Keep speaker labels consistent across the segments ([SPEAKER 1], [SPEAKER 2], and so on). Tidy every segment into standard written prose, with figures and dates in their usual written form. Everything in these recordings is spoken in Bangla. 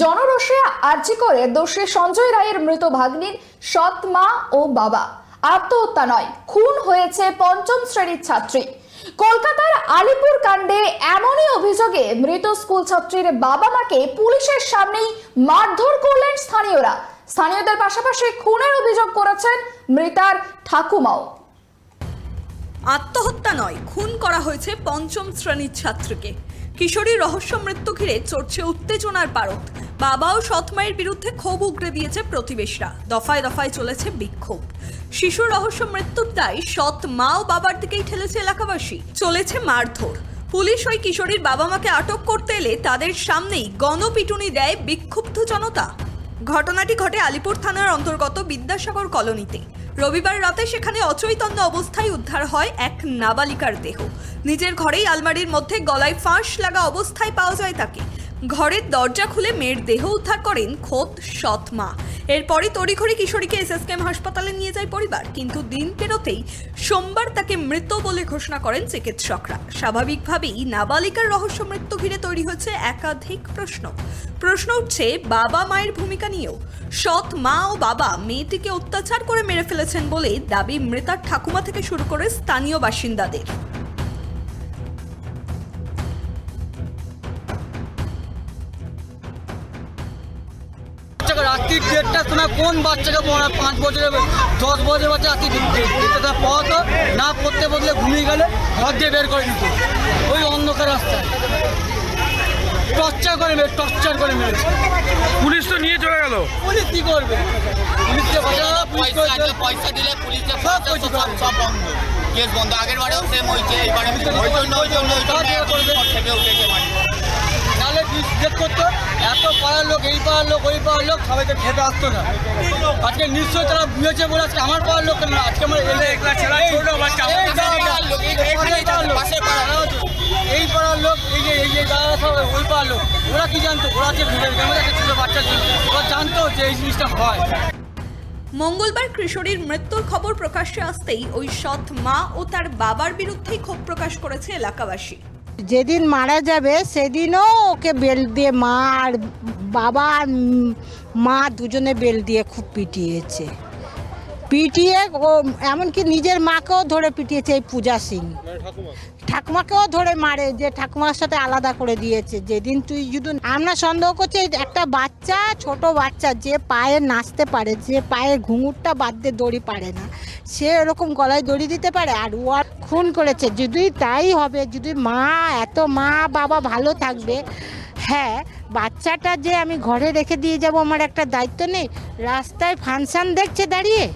[SPEAKER 1] জনরোষে আর্জি করে দোষী সঞ্জয় রায়ের মৃত ভাগ্নির সৎ মা ও বাবা। আত্মহত্যা নয়, খুন হয়েছে পঞ্চম শ্রেণীর ছাত্রী। কলকাতার আলিপুর কাণ্ডে এমনই অভিযোগে মৃত স্কুল ছাত্রীর বাবা মাকে পুলিশের সামনেই মারধর করলেন স্থানীয়রা। স্থানীয়দের পাশাপাশি খুনের অভিযোগ করেছেন মৃতার ঠাকুমাও।
[SPEAKER 2] আত্মহত্যা নয়, খুন করা হয়েছে পঞ্চম শ্রেণীর ছাত্রীকে। কিশোরীর রহস্য মৃত্যু ঘিরে চড়ছে উত্তেজনার পারদ। বাবা ও সৎ মায়ের বিরুদ্ধে ক্ষোভ উগরে দিয়েছে প্রতিবেশীরা। দফায় দফায় চলেছে বিক্ষোভ। শিশুর রহস্য মৃত্যুর দায় সৎ মা ও বাবার দিকেই ঠেলেছে এলাকাবাসী। চলেছে মারধর। পুলিশ ওই কিশোরীর বাবা মাকে আটক করতে এলে তাদের সামনেই গণপিটুনি দেয় বিক্ষুব্ধ জনতা। ঘটনাটি ঘটে আলিপুর থানার অন্তর্গত বিদ্যাসাগর কলোনিতে। রবিবার রাতে সেখানে অচৈতন্য অবস্থায় উদ্ধার হয় এক নাবালিকার দেহ। নিজের ঘরেই আলমারির মধ্যে গলায় ফাঁস লাগা অবস্থায় পাওয়া যায় তাকে। ঘরের দরজা খুলে মেয়ের দেহ উদ্ধার করেন খোদ সৎ মা। এরপরই তড়িঘড়ি কিশোরীকে এসএসকেএম হাসপাতালে নিয়ে যায় পরিবার, কিন্তু দিন পেরোতেই সোমবার তাকে মৃত বলে ঘোষণা করেন চিকিৎসকরা। স্বাভাবিকভাবেই নাবালিকার রহস্য মৃত্যু ঘিরে তৈরি হচ্ছে একাধিক প্রশ্ন উঠছে বাবা মায়ের ভূমিকা নিয়েও। সৎ মা ও বাবা মেয়েটিকে অত্যাচার করে মেরে ফেলেছেন বলে দাবি মৃতার ঠাকুমা থেকে শুরু করে স্থানীয় বাসিন্দাদের।
[SPEAKER 3] রাত্রি 1:30টার সময় কোন বাচ্চাকে 5 বছরের 10 বছরের বাচ্চা রাত্রি পড়াতো না, পড়তে বদলে ঘুমিয়ে গেলে ঘর দিয়ে বের করে দিত ওই অন্ধকার রাস্তায়। টর্চার করে মেরেছে।
[SPEAKER 4] পুলিশ তো নিয়ে চলে গেল।
[SPEAKER 3] পুলিশ কি করবে? পুলিশকে
[SPEAKER 5] পয়সা দিলে পুলিশে সব বন্ধ, কেস বন্ধ। আগের বারেও সেম হয়েছে, এবারে
[SPEAKER 3] নাহলে চেক করতো। এত পাড়ার লোক, এই পাড়ার লোক, ওই পাড়ার লোক সবাইকে খেতে আসতো না। আজকে নিশ্চয়ই তারা বুঝেছে বলে আজকে আমার পাড়ার লোক কেন আজকে আমার এই পাড়ার লোক, এই যে দাদা সব ওই পাড়ার লোক, ওরা কি জানতো? ওরা যে একটা ছোট বাচ্চা ছিল, ওরা জানতো যে এই জিনিসটা হয়।
[SPEAKER 2] মঙ্গলবার কিশোরীর মৃত্যুর খবর প্রকাশ্যে আসতেই ওই সৎ মা ও তার বাবার বিরুদ্ধেই ক্ষোভ প্রকাশ করেছে এলাকাবাসী।
[SPEAKER 6] যেদিন মারা যাবে সেদিনও ওকে বেল দিয়ে মা আর বাবা আর মা দুজনে বেল দিয়ে খুব পিটিয়ে ও এমনকি নিজের মাকেও ধরে পিটিয়েছে। এই পূজা সিং ঠাকুমাকেও ধরে মারে, যে ঠাকুমার সাথে আলাদা করে দিয়েছে। যেদিন তুই যদি আমরা সন্দেহ করছি একটা বাচ্চা, ছোট বাচ্চা যে পায়ে নাচতে পারে, যে পায়ে ঘুঙুরটা বাদ দিয়ে দড়ি পারে না, সে এরকম গলায় দড়ি দিতে পারে? আর ও খুন করেছে। যদি তাই হবে, যদি এত মা বাবা ভালো থাকবে, হ্যাঁ বাচ্চাটা যে আমি ঘরে রেখে দিয়ে যাব আমার একটা দায়িত্ব নেই? রাস্তায় ফাংশন দেখছে দাঁড়িয়ে।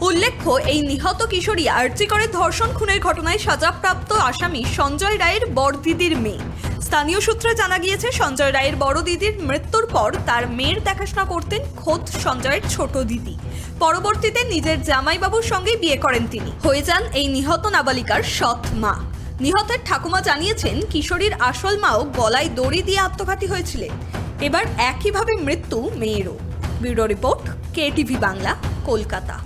[SPEAKER 2] উল্লেখ্য, এই নিহত কিশোরী আর্জি করে ধর্ষণ খুনের ঘটনায় সাজাপ্রাপ্ত আসামি সঞ্জয় রায়ের বড় দিদির মেয়ে। স্থানীয় সূত্রে জানা গিয়েছে, সঞ্জয় রায়ের বড় দিদির মৃত্যুর পর তার মেয়ের দেখাশোনা করতেন খোদ সঞ্জয়ের ছোট দিদি। পরবর্তীতে নিজের জামাইবাবুর সঙ্গে বিয়ে করেন তিনি। হয়ে যান এই নিহত নাবালিকার সৎ মা। নিহতের ঠাকুমা জানিয়েছেন, কিশোরীর আসল মাও গলায় দড়ি দিয়ে আত্মঘাতী হয়েছিলেন। এবার একইভাবে মৃত্যু মেয়েরও। Bureau report, KTV Bangla, Kolkata.